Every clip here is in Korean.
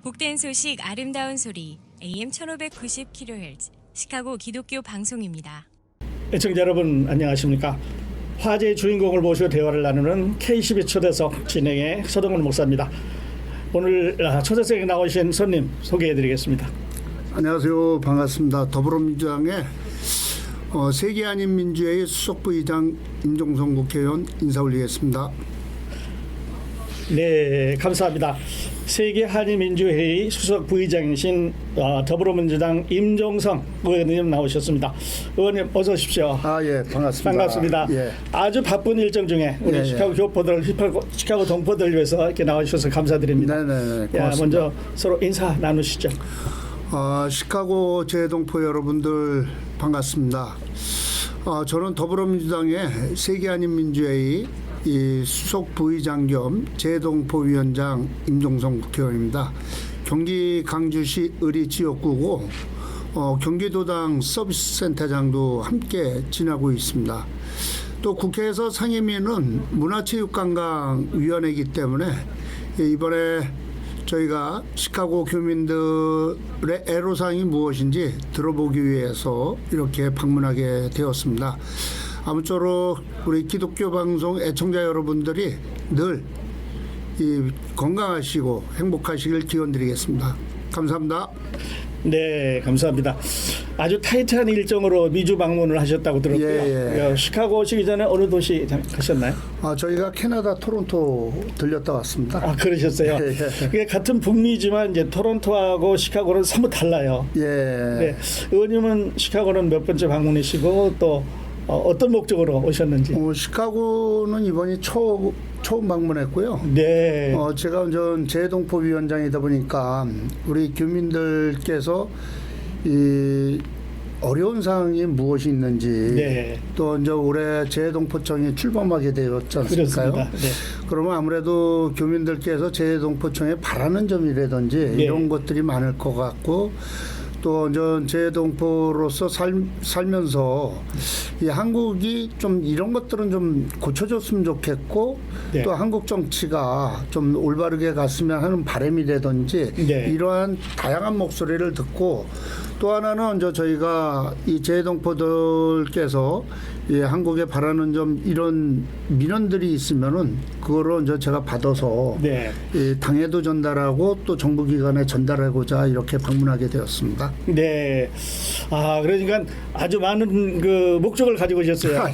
복된 소식 아름다운 소리 AM 1590kHz 시카고 기독교 방송입니다. 애청자 여러분 안녕하십니까? 화제의 주인공을 모시고 대화를 나누는 K12 초대석 진행의 서동훈 목사입니다. 오늘 초대석에 나오신 손님 소개해드리겠습니다. 안녕하세요. 반갑습니다. 더불어민주당의 세계한인민주회의 수석부의장 임종성 국회의원 인사 올리겠습니다. 네, 감사합니다. 세계한인민주회의 수석부의장이신 더불어민주당 임종성 의원님 나오셨습니다. 의원님 어서 오십시오. 예, 반갑습니다. 반갑습니다. 예. 아주 바쁜 일정 중에 우리 시카고 교포들, 시카고 동포들 위해서 이렇게 나와주셔서 감사드립니다. 네네, 고맙습니다. 먼저 서로 인사 나누시죠. 시카고 재동포 여러분들 반갑습니다. 저는 더불어민주당의 세계한인민주회의 수석 부의장 겸 재동포위원장 임종성 국회의원입니다. 경기 강주시 의리 지역구고 경기도당 서비스센터장도 함께 지내고 있습니다. 또 국회에서 상임위는 문화체육관광위원회이기 때문에 이번에 저희가 시카고 교민들의 애로사항이 무엇인지 들어보기 위해서 이렇게 방문하게 되었습니다. 아무쪼록 우리 기독교 방송 애청자 여러분들이 늘 건강하시고 행복하시길 기원드리겠습니다. 감사합니다. 네, 감사합니다. 아주 타이트한 일정으로 미주 방문을 하셨다고 들었고요. 예. 시카고 오시기 전에 어느 도시 가셨나요? 저희가 캐나다 토론토 들렸다 왔습니다. 그러셨어요. 예. 그게 같은 북미지만 이제 토론토하고 시카고는 사뭇 달라요. 예. 네, 의원님은 시카고는 몇 번째 방문이시고 또 어떤 목적으로 오셨는지. 시카고는 이번이 처음 방문했고요. 네. 제가 우선 재동포 위원장이다 보니까 우리 교민들께서 이 어려운 사항이 무엇이 있는지 네. 또 이제 올해 재동포청이 출범하게 되었지 않습니까요? 그렇습니다. 네. 그러면 아무래도 교민들께서 재동포청에 바라는 점이라든지 네. 이런 것들이 많을 것 같고 또 재동포로서 살면서 이 한국이 좀 이런 것들은 좀 고쳐줬으면 좋겠고 네. 또 한국 정치가 좀 올바르게 갔으면 하는 바람이라든지 네. 이러한 다양한 목소리를 듣고 또 하나는 저희가 이 재동포들께서 한국에 바라는 점 이런 민원들이 있으면은 그거를 제가 받아서 네. 당에도 전달하고 또 정부기관에 전달하고자 이렇게 방문하게 되었습니다. 네. 그러니까 아주 많은 그 목적을 가지고 오셨어요.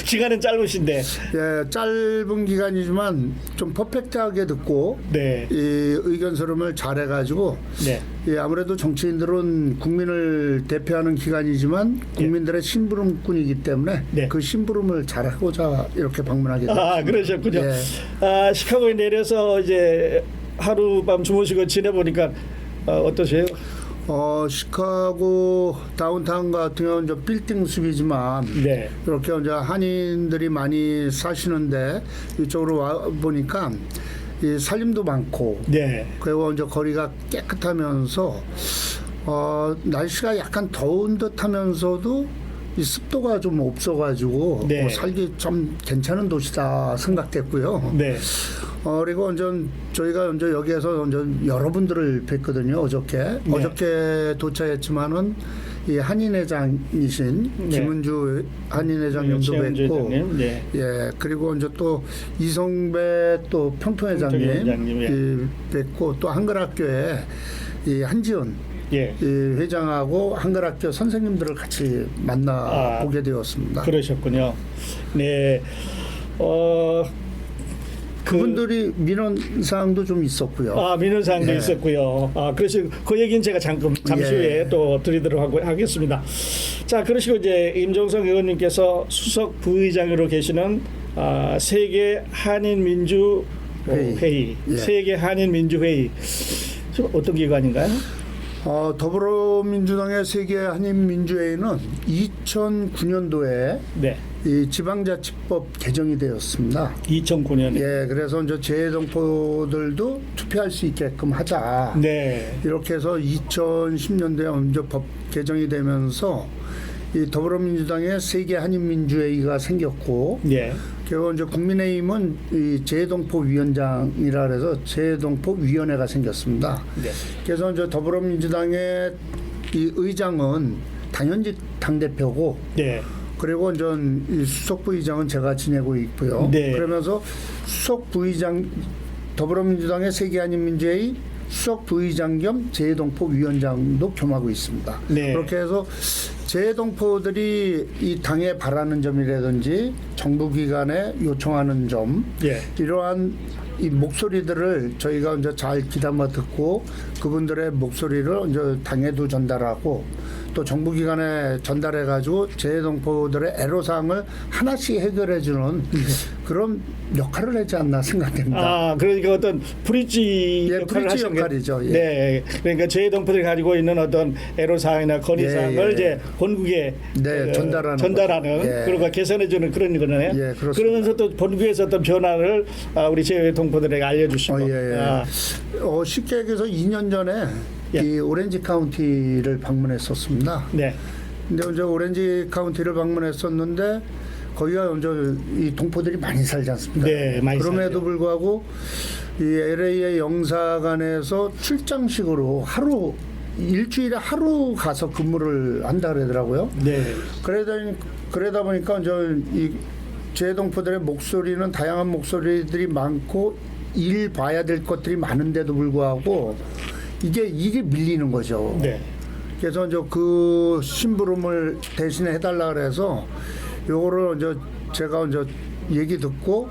시간은 짧으신데. 예, 짧은 기간이지만 좀 퍼펙트하게 듣고 네. 이 의견 수렴을 잘해가지고 네. 아무래도 정치인들은 국민을 대표하는 기관이지만 국민들의 심부름꾼이기 때문에 네. 그 심부름을 잘하고자 이렇게 방문하게 됐습니다. 그러셨군요. 예. 시카고에 내려서 이제 하룻밤 주무시고 지내보니까 어떠세요? 시카고 다운타운 같은 경우는 저 빌딩 숲이지만 네. 이렇게 이제 한인들이 많이 사시는데 이쪽으로 와 보니까 이 살림도 많고 네. 그리고 이제 거리가 깨끗하면서 날씨가 약간 더운 듯하면서도 이 습도가 좀 없어가지고 네. 살기 좀 괜찮은 도시다 생각됐고요. 네. 그리고 저희가 여기에서 여러분들을 뵀거든요. 어저께. 네. 어저께 도착했지만은 이 한인회장이신 네. 김은주 한인회장님도 뵙고, 네. 예, 그리고 또 이성배 또 평통회장님 뵙고 또 한글학교에 이 한지은 예. 이 회장하고 한글학교 선생님들을 같이 만나 보게 되었습니다. 그러셨군요. 네. 그분들이 민원 사항도 좀 있었고요. 민원 사항도 예. 있었고요. 그래서 그 얘기는 제가 잠시 후에 또 드리도록 하겠습니다. 자, 그러시고 이제 임종성 의원님께서 수석 부의장으로 계시는 세계 한인 민주 회의, 예. 세계 한인 민주 회의 어떤 기관인가요? 더불어민주당의 세계 한인민주회의는 2009년도에 네. 이 지방자치법 개정이 되었습니다. 2009년에. 예, 그래서 재동포들도 투표할 수 있게끔 하자. 네. 이렇게 해서 2010년도에 먼저 법 개정이 되면서 이 더불어민주당의 세계 한인민주회의가 생겼고, 예. 그리고 이제 국민의힘은 이 재동포 위원장이라 그래서 재동포 위원회가 생겼습니다. 네. 그래서 이제 더불어민주당의 이 의장은 당연직 당대표고 네. 그리고 이제 이 수석 부의장은 제가 지내고 있고요. 네. 그러면서 수석 부의장 더불어민주당의 세계한인민주회의 수석 부의장 겸 재동포 위원장도 겸하고 있습니다. 네. 그렇게 해서 재동포들이 이 당에 바라는 점이라든지 정부기관에 요청하는 점 예. 이러한 이 목소리들을 저희가 이제 잘 귀담아 듣고 그분들의 목소리를 이제 당에도 전달하고 또 정부기관에 전달해가지고 재동포들의 애로사항을 하나씩 해결해주는 그런 역할을 하지 않나 생각됩니다. 아, 그러니까 어떤 브릿지 예, 역할을 브릿지 하신 게- 역할이죠. 예. 네, 그러니까 재동포들이 가지고 있는 어떤 애로사항이나 건의사항을 예, 예. 이제 본국에 네, 전달하는 거죠. 예. 그리고 개선해주는 그런 거네요. 예, 그렇습니다. 그러면서 또 본국에서 어떤 변화를 우리 재동포들에게 알려주시고. 예, 예. 아, 쉽게 얘기해서 2년 전에 예. 이 오렌지 카운티를 방문했었습니다. 네, 근데 이제 오렌지 카운티를 방문했었는데 거기가 이제 이 동포들이 많이 살지 않습니까? 네, 많이 그럼에도 살죠. 불구하고 이 LA의 영사관에서 출장식으로 하루 일주일에 하루 가서 근무를 한다 그러더라고요. 네, 그러다 보니까 이제 이 재동포들의 목소리는 다양한 목소리들이 많고 일 봐야 될 것들이 많은데도 불구하고 이게 밀리는 거죠. 네. 그래서 이제 그 심부름을 대신에 해달라 그래서 요거를 이제 제가 이제 얘기 듣고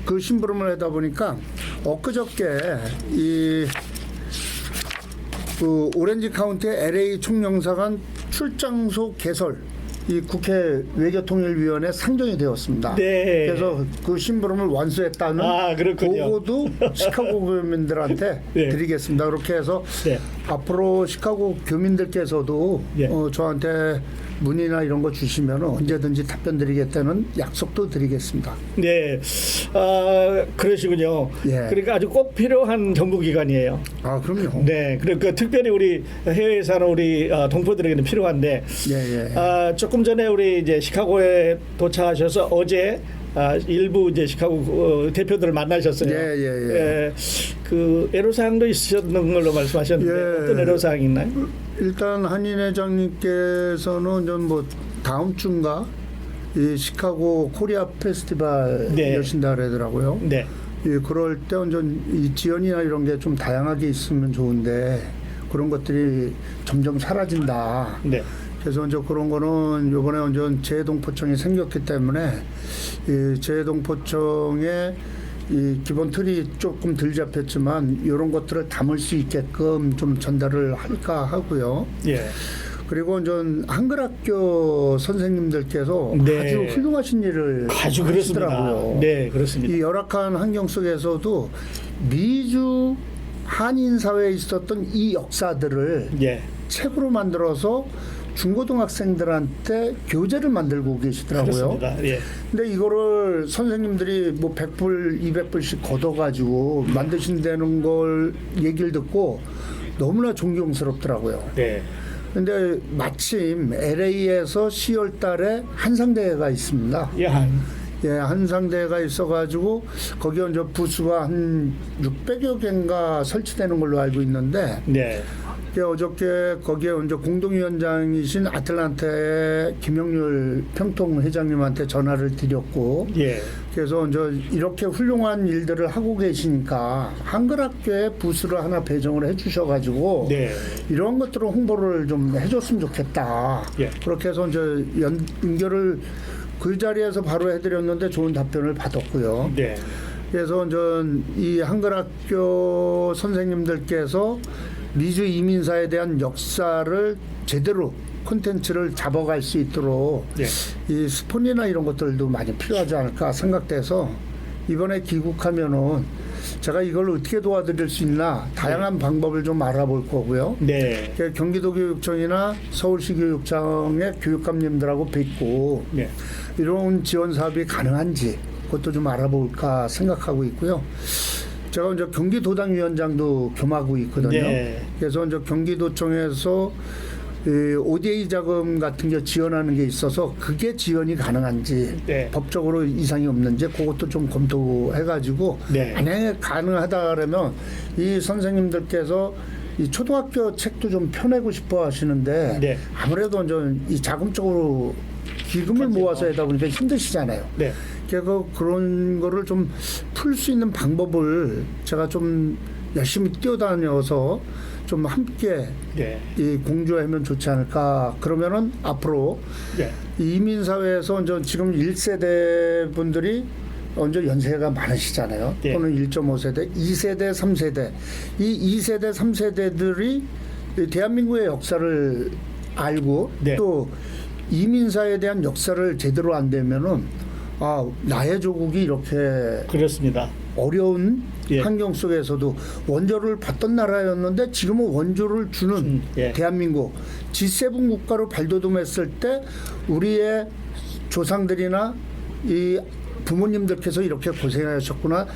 그 심부름을 하다 보니까 엊그저께 그 오렌지 카운티의 LA 총영사관 출장소 개설 이 국회 외교통일위원회 상정이 되었습니다. 네. 그래서 그 심부름을 완수했다는 아, 그렇군요. 보고도 시카고 교민들한테 네. 드리겠습니다. 그렇게 해서 네. 앞으로 시카고 교민들께서도 예. 저한테 문의나 이런 거 주시면 언제든지 답변 드리겠다는 약속도 드리겠습니다. 네, 그러시군요. 예. 그러니까 아주 꼭 필요한 정부기관이에요. 아, 그럼요. 네, 그러니까 특별히 우리 해외에 사는 우리 동포들에게는 필요한데, 예. 조금 전에 우리 이제 시카고에 도착하셔서 어제 일부 이제 시카고 대표들을 만나셨어요. 예. 그 애로사항도 있으셨는 걸로 말씀하셨는데 예. 어떤 애로사항이 있나요? 일단 한인 회장님께서는 좀 뭐 다음 주인가 이 시카고 코리아 페스티벌 네. 여신다 그러더라고요. 네, 예, 그럴 때 완전 이 지연이나 이런 게 좀 다양하게 있으면 좋은데 그런 것들이 점점 사라진다. 네, 그래서 이제 그런 거는 요번에 완전 재동포청이 생겼기 때문에 이 재동포청의 이 기본 틀이 조금 덜 잡혔지만 이런 것들을 담을 수 있게끔 좀 전달을 할까 하고요. 예, 그리고 이제 한글학교 선생님들께서 네. 아주 훌륭하신 일을 아주 그렇습니다. 하시더라고요. 네, 그렇습니다. 이 열악한 환경 속에서도 미주 한인 사회에 있었던 이 역사들을 예, 책으로 만들어서 중고등학생들한테 교재를 만들고 계시더라고요. 그렇습니다. 예, 근데 이거를 선생님들이 뭐 100불, 200불씩 걷어가지고 만드신다는 걸 얘기를 듣고 너무나 존경스럽더라고요. 네, 근데 마침 LA에서 10월 달에 한상대회가 있습니다. 예, 예, 한상대회가 있어가지고 거기에 이제 부수가 한 600여 개인가 설치되는 걸로 알고 있는데 네, 어저께 거기에 이제 공동위원장이신 아틀란타의 김영률 평통회장님한테 전화를 드렸고 예, 그래서 이제 이렇게 훌륭한 일들을 하고 계시니까 한글학교에 부스를 하나 배정을 해주셔가지고 네, 이런 것들을 홍보를 좀 해줬으면 좋겠다. 예. 그렇게 해서 이제 연결을 그 자리에서 바로 해드렸는데 좋은 답변을 받았고요. 네, 그래서 이제 이 한글학교 선생님들께서 미주 이민사에 대한 역사를 제대로 콘텐츠를 잡아갈 수 있도록 예. 이 스폰이나 이런 것들도 많이 필요하지 않을까 생각돼서 이번에 귀국하면은 제가 이걸 어떻게 도와드릴 수 있나 다양한 방법을 좀 알아볼 거고요. 네, 경기도 교육청이나 서울시 교육청의 교육감님들하고 뵙고 네. 이런 지원 사업이 가능한지 그것도 좀 알아볼까 생각하고 있고요. 제가 이제 경기도당 위원장도 겸하고 있거든요. 네. 그래서 이제 경기도청에서 ODA 자금 같은 게 지원하는 게 있어서 그게 지원이 가능한지 네. 법적으로 이상이 없는지 그것도 좀 검토해가지고 네. 만약에 가능하다 그러면 이 선생님들께서 이 초등학교 책도 좀 펴내고 싶어 하시는데 네. 아무래도 좀 이 자금적으로 기금을 모아서 하다 보니까 힘드시잖아요. 네. 그래서 그런 거를 좀 풀 수 있는 방법을 제가 좀 열심히 뛰어다녀서 좀 함께 네. 이 공조하면 좋지 않을까. 그러면은 앞으로 네. 이 이민사회에서 이제 지금 1세대 분들이 먼저 연세가 많으시잖아요. 네. 또는 1.5세대, 2세대, 3세대. 이 2세대, 3세대들이 대한민국의 역사를 알고 네. 또 이민사에 대한 역사를 제대로 안 되면은 아, 나의 조국이 이렇게 그렇습니다. 어려운 예. 환경 속에서도 원조를 받던 나라였는데 지금은 원조를 주는 예. 대한민국 G7 국가로 발돋움했을 때 우리의 조상들이나 이 부모님들께서 이렇게 고생하셨구나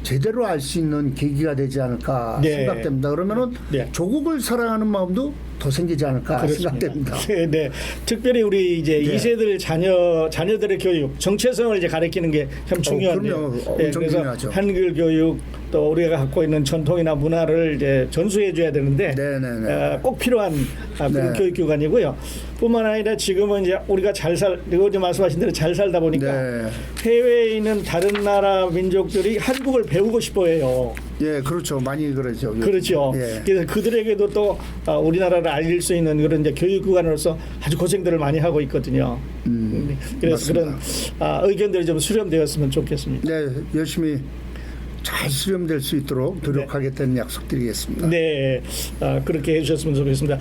제대로 알 수 있는 계기가 되지 않을까 네. 생각됩니다. 그러면은 네. 조국을 사랑하는 마음도 더 생기지 않을까 생각됩니다. 네, 네. 특별히 우리 이제 네. 2세들 자녀들의 교육, 정체성을 이제 가르치는 게 참 중요한데요. 그럼요. 엄청 그래서 중요하죠. 한글 교육 또 우리가 갖고 있는 전통이나 문화를 이제 전수해 줘야 되는데 네네네. 꼭 필요한 그런 네. 교육 기관이고요. 뿐만 아니라 지금은 이제 우리가 어제 말씀하신 대로 잘 살다 보니까 네. 해외에 있는 다른 나라 민족들이 한국을 배우고 싶어해요. 예, 그렇죠. 많이 그러죠. 그렇죠. 예. 그래서 그들에게도 또 우리나라를 알릴 수 있는 그런 이제 교육기관으로서 아주 고생들을 많이 하고 있거든요. 그래서 맞습니다. 그런 의견들이 좀 수렴되었으면 좋겠습니다. 네, 열심히 잘 수렴될 수 있도록 노력하겠다는 약속드리겠습니다. 네, 그렇게 해주셨으면 좋겠습니다.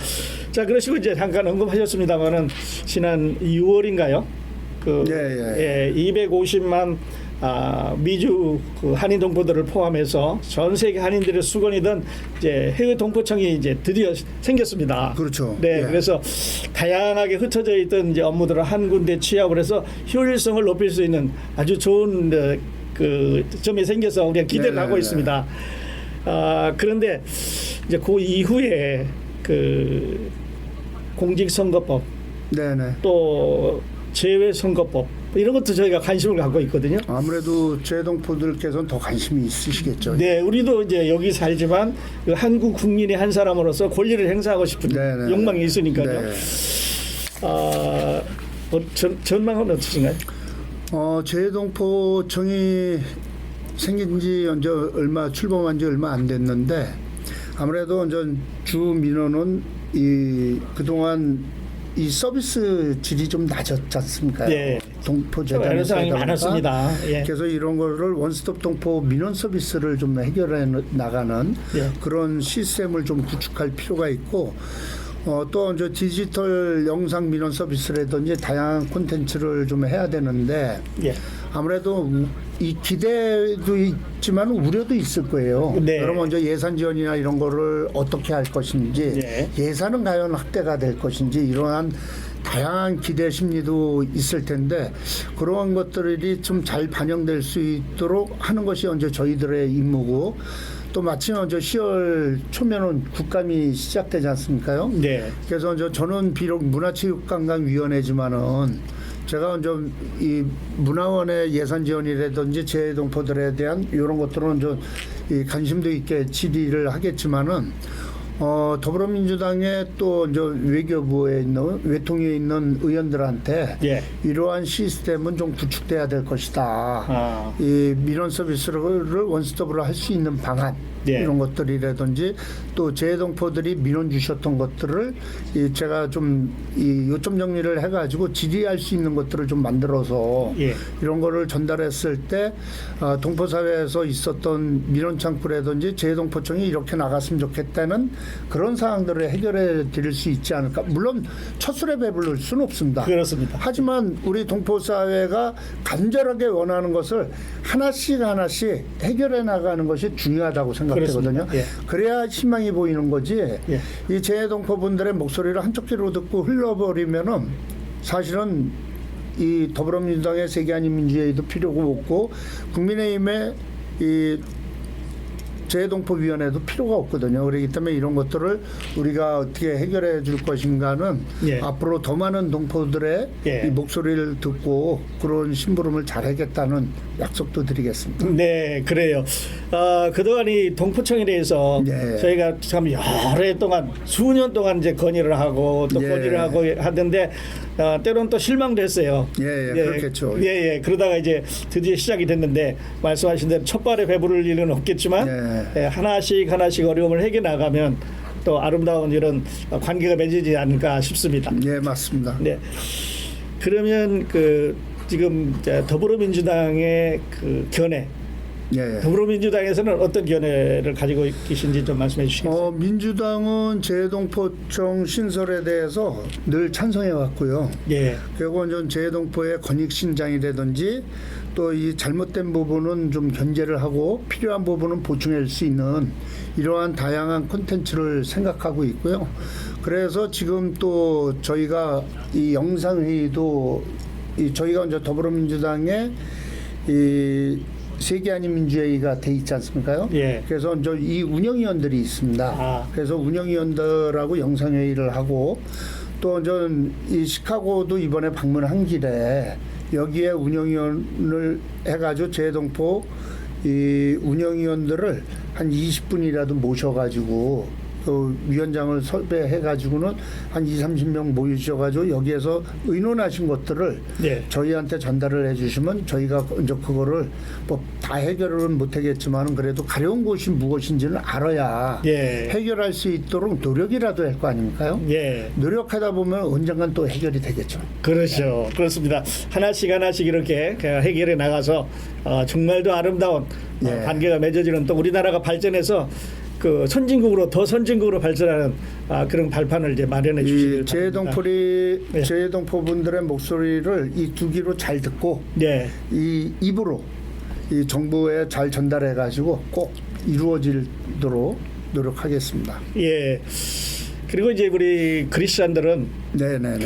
자, 그러시고 이제 잠깐 언급하셨습니다만은 지난 6월인가요? 예. 250만 미주 그 한인 동포들을 포함해서 전 세계 한인들의 수건이던 이제 해외 동포청이 이제 드디어 생겼습니다. 그렇죠. 네, 예. 그래서 다양하게 흩어져 있던 이제 업무들을 한 군데 취합을 해서 효율성을 높일 수 있는 아주 좋은 그 점이 생겨서 우리가 기대를 네. 하고 있습니다. 그런데 이제 그 이후에 그 공직선거법 네네. 또 재외선거법 이런 것도 저희가 관심을 갖고 있거든요. 아무래도 재동포들께서는 더 관심이 있으시겠죠. 네, 우리도 이제 여기 살지만 그 한국 국민의 한 사람으로서 권리를 행사하고 싶은 네네. 욕망이 있으니까요. 네. 전망은 어떠신가요? 재동포청이 생긴 지 이제 출범한 지 얼마 안 됐는데 아무래도 이제 주 민원은 그동안 이 서비스 질이 좀 낮았지 않습니까? 네. 동포 애로사항이 재단이 많았습니다. 예. 그래서 이런 거를 원스톱 동포 민원 서비스를 좀 해결해 나가는 예. 그런 시스템을 좀 구축할 필요가 있고 또 이제 디지털 영상 민원 서비스라든지 다양한 콘텐츠를 좀 해야 되는데 예. 아무래도 이 기대도 있지만 우려도 있을 거예요. 네. 그러면 이제 예산 지원이나 이런 거를 어떻게 할 것인지 네. 예산은 과연 확대가 될 것인지 이러한 다양한 기대 심리도 있을 텐데 그러한 것들이 좀 잘 반영될 수 있도록 하는 것이 이제 저희들의 임무고 또 마침 이제 10월 초면은 국감이 시작되지 않습니까요? 네. 그래서 이제 저는 비록 문화체육관광위원회지만은 제가 이제 이 문화원의 예산 지원이라든지 재동포들에 대한 이런 것들은 이제 이 관심도 있게 질의를 하겠지만은 더불어민주당의 또 이제 외교부에 있는 외통위에 있는 의원들한테 예. 이러한 시스템은 좀 구축돼야 될 것이다. 이 민원 서비스를 원스톱으로 할 수 있는 방안 예. 이런 것들이라든지 또 재동포들이 민원 주셨던 것들을 제가 좀 이 요점 정리를 해가지고 질의할 수 있는 것들을 좀 만들어서 예. 이런 거를 전달했을 때 동포 사회에서 있었던 민원 창구라든지 재동포청이 이렇게 나갔으면 좋겠다는 그런 사항들을 해결해 드릴 수 있지 않을까. 물론 첫술에 배부를 수는 없습니다. 그렇습니다. 하지만 우리 동포 사회가 간절하게 원하는 것을 하나씩 해결해 나가는 것이 중요하다고 생각되거든요. 그렇습니다. 예. 그래야 희망이 보이는 거지. 예. 이 재동포분들의 목소리를 한쪽 귀로 듣고 흘러버리면은 사실은 이 더불어민주당의 세계한인민주회의도 필요가 없고 국민의힘의 이 재해동포위원회도 필요가 없거든요. 그렇기 때문에 이런 것들을 우리가 어떻게 해결해 줄 것인가는 예. 앞으로 더 많은 동포들의 예. 이 목소리를 듣고 그런 심부름을 잘하겠다는 약속도 드리겠습니다. 네, 그래요. 그동안 이 동포청에 대해서 예. 저희가 참 여러 해 동안 수년 동안 이제 건의를 하고 또 예. 건의를 하고 하던데 때로는 또 실망도 했어요. 예, 그렇겠죠. 예. 그러다가 이제 드디어 시작이 됐는데 말씀하신 대로 첫 발에 배부를 일은 없겠지만 예. 하나씩 어려움을 해결해 나가면 또 아름다운 이런 관계가 맺어지지 않을까 싶습니다. 예, 맞습니다. 네. 그러면 지금 이제 더불어민주당의 견해, 예. 더불어민주당에서는 어떤 견해를 가지고 계신지 좀 말씀해 주시겠어요? 민주당은 재해동포청 신설에 대해서 늘 찬성해 왔고요. 예, 그리고 전 재해동포의 권익 신장이라든지 또 이 잘못된 부분은 좀 견제를 하고 필요한 부분은 보충할 수 있는 이러한 다양한 콘텐츠를 생각하고 있고요. 그래서 지금 또 저희가 이 영상회의도 저희가 이제 더불어민주당의 이 세계 아닌 민주회의가 돼 있지 않습니까요? 예. 그래서 이제 이 운영위원들이 있습니다. 그래서 운영위원들하고 영상회의를 하고 또 전 이 시카고도 이번에 방문한 길에 여기에 운영위원을 해가지고 재해동포 이 운영위원들을 한 20분이라도 모셔가지고 그 위원장을 섭외해가지고는 한 20-30명 모이셔가지고 여기에서 의논하신 것들을 네. 저희한테 전달을 해주시면 저희가 이제 그거를 뭐 다 해결은 못하겠지만 그래도 가려운 곳이 무엇인지는 알아야 예. 해결할 수 있도록 노력이라도 할 거 아닙니까요? 예, 노력하다 보면 언젠간 또 해결이 되겠죠. 그렇죠. 그렇습니다. 하나씩 이렇게 해결해 나가서 정말 더 아름다운 예. 관계가 맺어지는 또 우리나라가 발전해서 더 선진국으로 발전하는 그런 발판을 이제 마련해 주시길 바랍니다. 예. 재해동포분들의 목소리를 이 두 귀로 잘 듣고 네. 이 입으로 이 정부에 잘 전달해 가지고 꼭 이루어지도록 노력하겠습니다. 예. 그리고 이제 우리 크리스천들은 네네.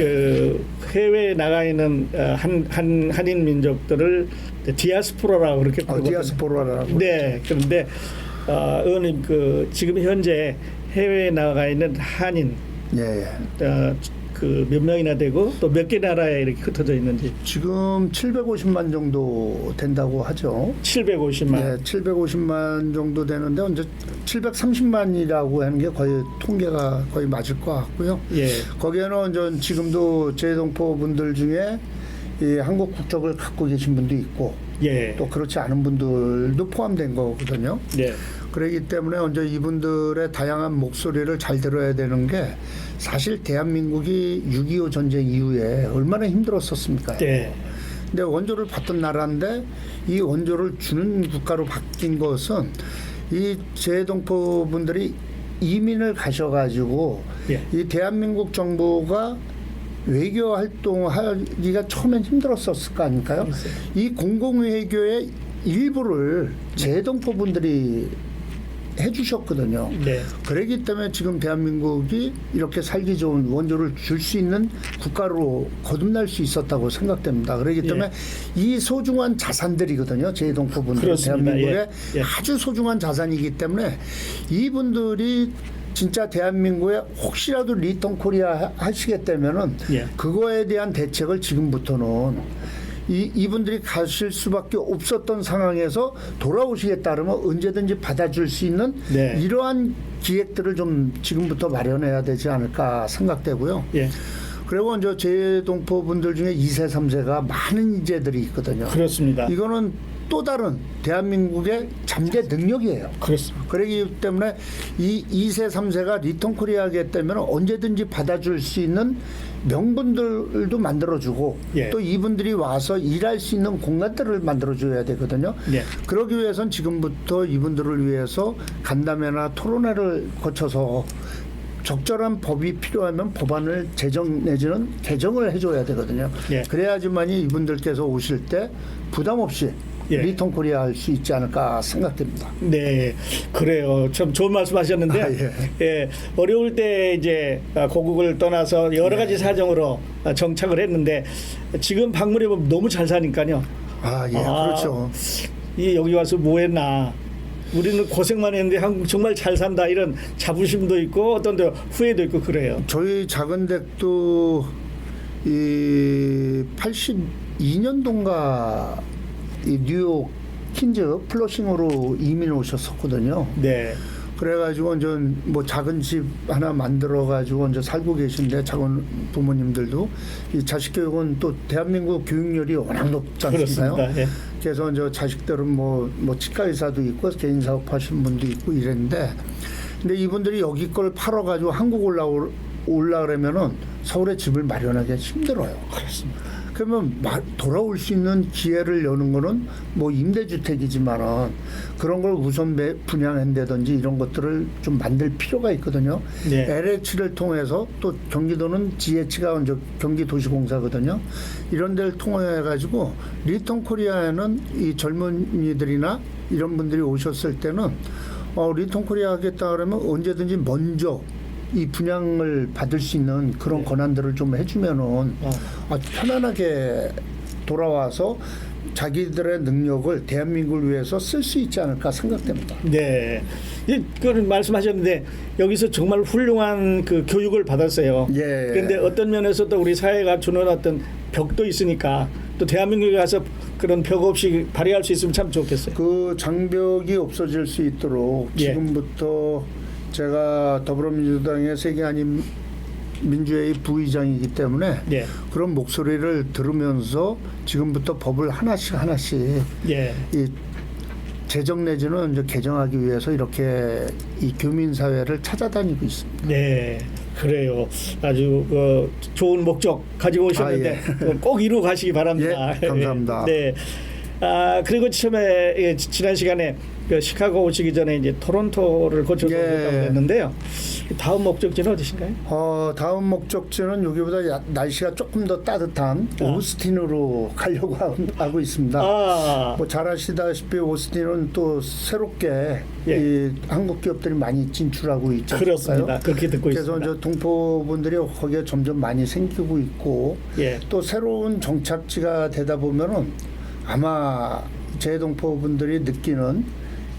해외에 나가 있는 한인 민족들을 디아스포라라고 그렇게 부르거든요. 디아스포라라고. 네. 그런데 의원님 지금 현재 해외에 나가 있는 한인 예. 몇 명이나 되고 또 몇 개 나라에 이렇게 흩어져 있는지. 지금 750만 정도 된다고 하죠. 750만. 네, 750만 정도 되는데 이제 730만이라고 하는 게 거의 통계가 거의 맞을 것 같고요. 예. 거기에는 이제 지금도 재해동포 분들 중에 이 한국 국적을 갖고 계신 분도 있고 예. 또 그렇지 않은 분들도 포함된 거거든요. 네. 그렇기 때문에 이제 이분들의 다양한 목소리를 잘 들어야 되는 게 사실 대한민국이 6.25 전쟁 이후에 얼마나 힘들었었습니까? 네. 근데 원조를 받던 나라인데 이 원조를 주는 국가로 바뀐 것은 이 재해동포 분들이 이민을 가셔가지고 예. 이 대한민국 정부가 외교 활동하기가 처음엔 힘들었었을 거 아닐까요? 이 공공외교의 일부를 재해동포 분들이 해주셨거든요. 네. 그렇기 때문에 지금 대한민국이 이렇게 살기 좋은 원조를 줄 수 있는 국가로 거듭날 수 있었다고 생각됩니다. 그렇기 때문에 이 소중한 자산들이거든요. 재해동포 분들 그렇습니다. 대한민국의 예. 아주 소중한 자산이기 때문에 이분들이 진짜 대한민국에 혹시라도 리턴 코리아 하시겠다면은 예. 그거에 대한 대책을 지금부터는 이분들이 가실 수밖에 없었던 상황에서 돌아오시겠다 그러면 언제든지 받아줄 수 있는 네. 이러한 기획들을 좀 지금부터 마련해야 되지 않을까 생각되고요. 예. 그리고 이제 재해동포 분들 중에 2세, 3세가 많은 인재들이 있거든요. 그렇습니다. 이거는 또 다른 대한민국의 잠재 능력이에요. 그렇습니다. 그렇기 때문에 이 2세, 3세가 리턴 코리아하게 되면 언제든지 받아줄 수 있는 명분들도 만들어주고 예. 또 이분들이 와서 일할 수 있는 공간들을 만들어줘야 되거든요. 예. 그러기 위해서는 지금부터 이분들을 위해서 간담회나 토론회를 거쳐서 적절한 법이 필요하면 법안을 제정 내지는 개정을 해줘야 되거든요. 예. 그래야지만이 이분들께서 오실 때 부담 없이 예. 리턴 코리아 할 수 있지 않을까 생각됩니다. 네, 그래요. 참 좋은 말씀하셨는데, 예, 어려울 때 이제 고국을 떠나서 여러 가지 사정으로 정착을 했는데 지금 방문해 보면 너무 잘 사니까요. 그렇죠. 이 여기 와서 뭐 했나? 우리는 고생만 했는데 한국 정말 잘 산다 이런 자부심도 있고 어떤 데 후회도 있고 그래요. 저희 작은 댁도 이 82년도인가 이 뉴욕 퀸즈 플러싱으로 이민 오셨었거든요. 네. 그래가지고 이제 뭐 작은 집 하나 만들어가지고 이제 살고 계신데 작은 부모님들도 이 자식 교육은 또 대한민국 교육열이 워낙 높지 않습니까요? 그렇습니다. 예. 그래서 이제 자식들은 뭐 치과 의사도 있고 개인 사업하시는 분도 있고 이랬는데, 근데 이분들이 여기 걸 팔아가지고 한국 올라오려면은 서울에 집을 마련하기 힘들어요. 그렇습니다. 그러면 돌아올 수 있는 기회를 여는 거는 뭐 임대주택이지만은 그런 걸 우선 분양한다든지 이런 것들을 좀 만들 필요가 있거든요. 네. LH를 통해서 또 경기도는 GH가 먼저 경기도시공사거든요. 이런 데를 통해 가지고 리턴 코리아에는 이 젊은이들이나 이런 분들이 오셨을 때는 리턴 코리아 하겠다 그러면 언제든지 먼저 이 분양을 받을 수 있는 그런 네. 권한들을 좀 해주면은 아주 편안하게 돌아와서 자기들의 능력을 대한민국을 위해서 쓸 수 있지 않을까 생각됩니다. 네. 그런 말씀하셨는데 여기서 정말 훌륭한 그 교육을 받았어요. 예. 그런데 어떤 면에서 또 우리 사회가 주는 어떤 벽도 있으니까 또 대한민국에 가서 그런 벽 없이 발휘할 수 있으면 참 좋겠어요. 그 장벽이 없어질 수 있도록 예. 지금부터 제가 더불어민주당의 세계한인 민주회의 부의장이기 때문에 예. 그런 목소리를 들으면서 지금부터 법을 하나씩 예. 이 제정 내지는 이제 개정하기 위해서 이렇게 이 교민 사회를 찾아다니고 있습니다. 네. 그래요. 아주 좋은 목적 가지고 오셨는데 꼭 이루어 가시기 바랍니다. 예, 감사합니다. 네. 그리고 처음에 지난 시간에 그 시카고 오시기 전에 이제 토론토를 거쳐서 오셨다고 했는데요. 다음 목적지는 어디신가요? 다음 목적지는 여기보다 날씨가 조금 더 따뜻한 오스틴으로 가려고 하고 있습니다. 뭐 잘 아시다시피 오스틴은 또 새롭게 이 한국 기업들이 많이 진출하고 있죠. 그렇습니다. 그렇게 듣고 그래서 있습니다. 이제 동포분들이 거기에 점점 많이 생기고 있고 또 새로운 정착지가 되다 보면은 아마 재동포분들이 느끼는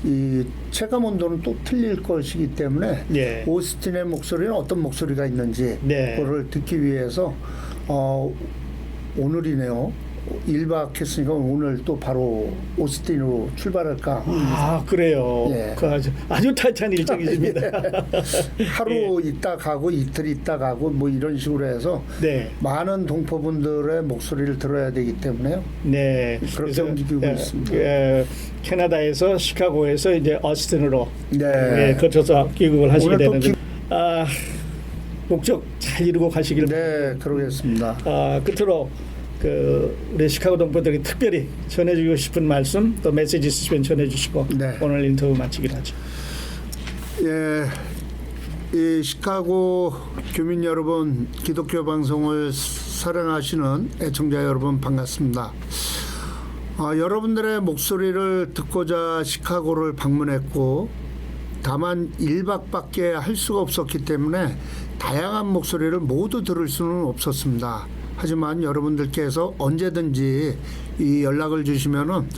이 체감 온도는 또 틀릴 것이기 때문에 오스틴의 목소리는 어떤 목소리가 있는지 그거를 듣기 위해서 오늘이네요. 1박 했으니까 오늘 또 바로 오스틴으로 출발할까. 그래요. 예. 그 아주 타이트한 일정이십니다. 하루 있다 가고 이틀 있다 가고 뭐 이런 식으로 해서 많은 동포분들의 목소리를 들어야 되기 때문에요. 네. 그렇게 움직이고 있습니다. 캐나다에서 시카고에서 이제 오스틴으로 거쳐서 귀국을 하시게 되는데 목적 잘 이루고 가시길. 네, 그러겠습니다. 끝으로 우리 시카고 동포들이 특별히 전해주고 싶은 말씀 또 메시지 있으시면 전해주시고 오늘 인터뷰 마치기로 하죠. 예, 이 시카고 교민 여러분, 기독교 방송을 사랑하시는 애청자 여러분 반갑습니다. 여러분들의 목소리를 듣고자 시카고를 방문했고 다만 1박밖에 할 수가 없었기 때문에 다양한 목소리를 모두 들을 수는 없었습니다. 하지만 여러분들께서 언제든지 이 연락을 주시면은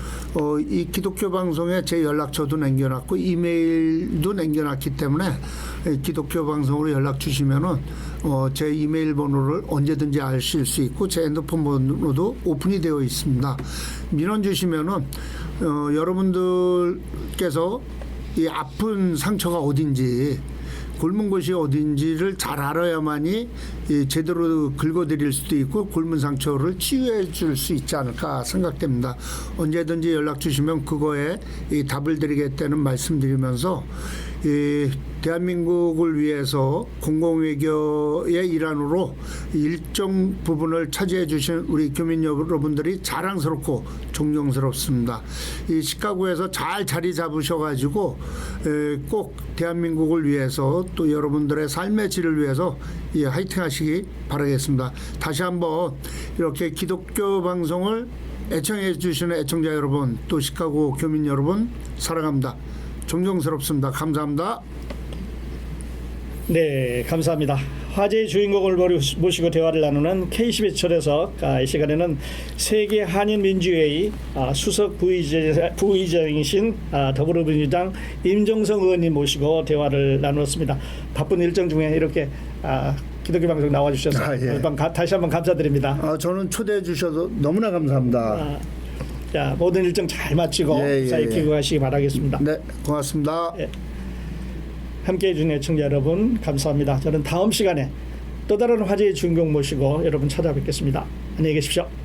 이 기독교 방송에 제 연락처도 남겨놨고 이메일도 남겨놨기 때문에 기독교 방송으로 연락 주시면은 제 이메일 번호를 언제든지 아실 수 있고 제 핸드폰 번호도 오픈이 되어 있습니다. 민원 주시면은 여러분들께서 이 아픈 상처가 어딘지 곪은 곳이 어딘지를 잘 알아야만이 제대로 긁어드릴 수도 있고 곪은 상처를 치유해 줄 수 있지 않을까 생각됩니다. 언제든지 연락 주시면 그거에 답을 드리겠다는 말씀드리면서 대한민국을 위해서 공공외교의 일환으로 일정 부분을 차지해 주신 우리 교민 여러분들이 자랑스럽고 존경스럽습니다. 이 시카고에서 잘 자리 잡으셔가지고 꼭 대한민국을 위해서 또 여러분들의 삶의 질을 위해서 화이팅 하시기 바라겠습니다. 다시 한번 이렇게 기독교 방송을 애청해 주시는 애청자 여러분 또 시카고 교민 여러분 사랑합니다. 존경스럽습니다. 감사합니다. 네, 감사합니다. 화제의 주인공을 모시고 대화를 나누는 KCBS 초대석. 이 시간에는 세계 한인 민주회의 수석 부의장이신 더불어민주당 임종성 의원님 모시고 대화를 나누었습니다. 바쁜 일정 중에 이렇게 기독교 방송 나와주셔서 예. 다시 한번 감사드립니다. 저는 초대해 주셔서 너무나 감사합니다. 자, 모든 일정 잘 마치고 사이 귀국하시기 바라겠습니다. 네, 고맙습니다. 예. 함께해 주신 애청자 여러분 감사합니다. 저는 다음 시간에 또 다른 화제의 주인공 모시고 여러분 찾아뵙겠습니다. 안녕히 계십시오.